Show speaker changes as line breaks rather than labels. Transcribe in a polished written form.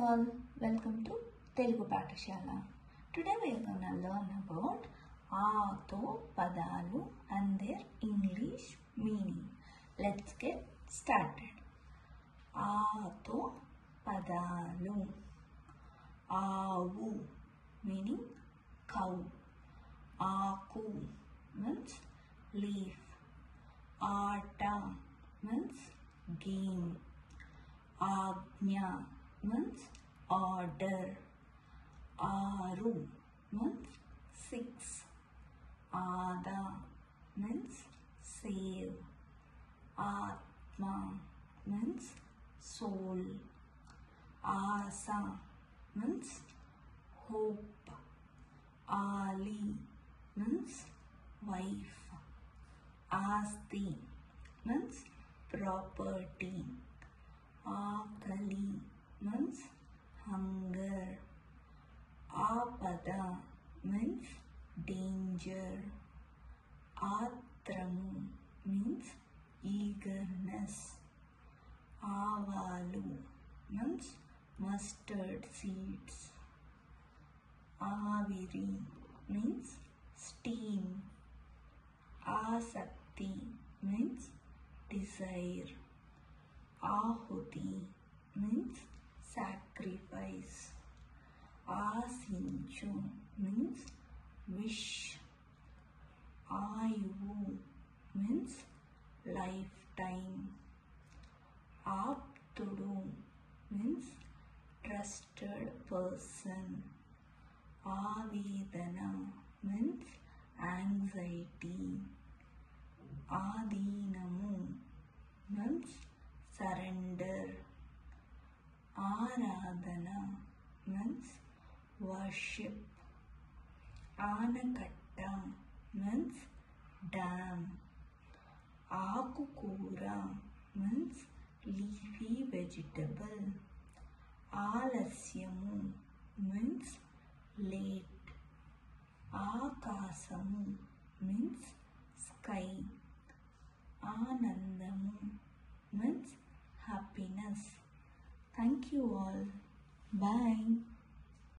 all, welcome to Telugu Pathashala. Today we are going to learn about Aato Padalu and their English meaning. Let's get started. Aato Padalu. Aavu meaning cow. Aaku means leaf. Aata means game. Agnya means order. Aru means 6. Ada means save. Atma means soul. Asa means hope. Ali means wife. Asti means property. Akali means hunger. Apada means danger. Atramu means eagerness. Avalu means mustard seeds. Aviri means steam. Asakti means desire. Ahuti means sacrifice. Asinchu means wish. Ayuvu means lifetime. Aptudu means trusted person. Avedana means anxiety. Adinamu means surrender. Aradhana means worship. Anakatta means dam. Akukura means leafy vegetable. Alasyamu means late. Akasamu means sky. Anandamu means happiness. Thank you all. Bye.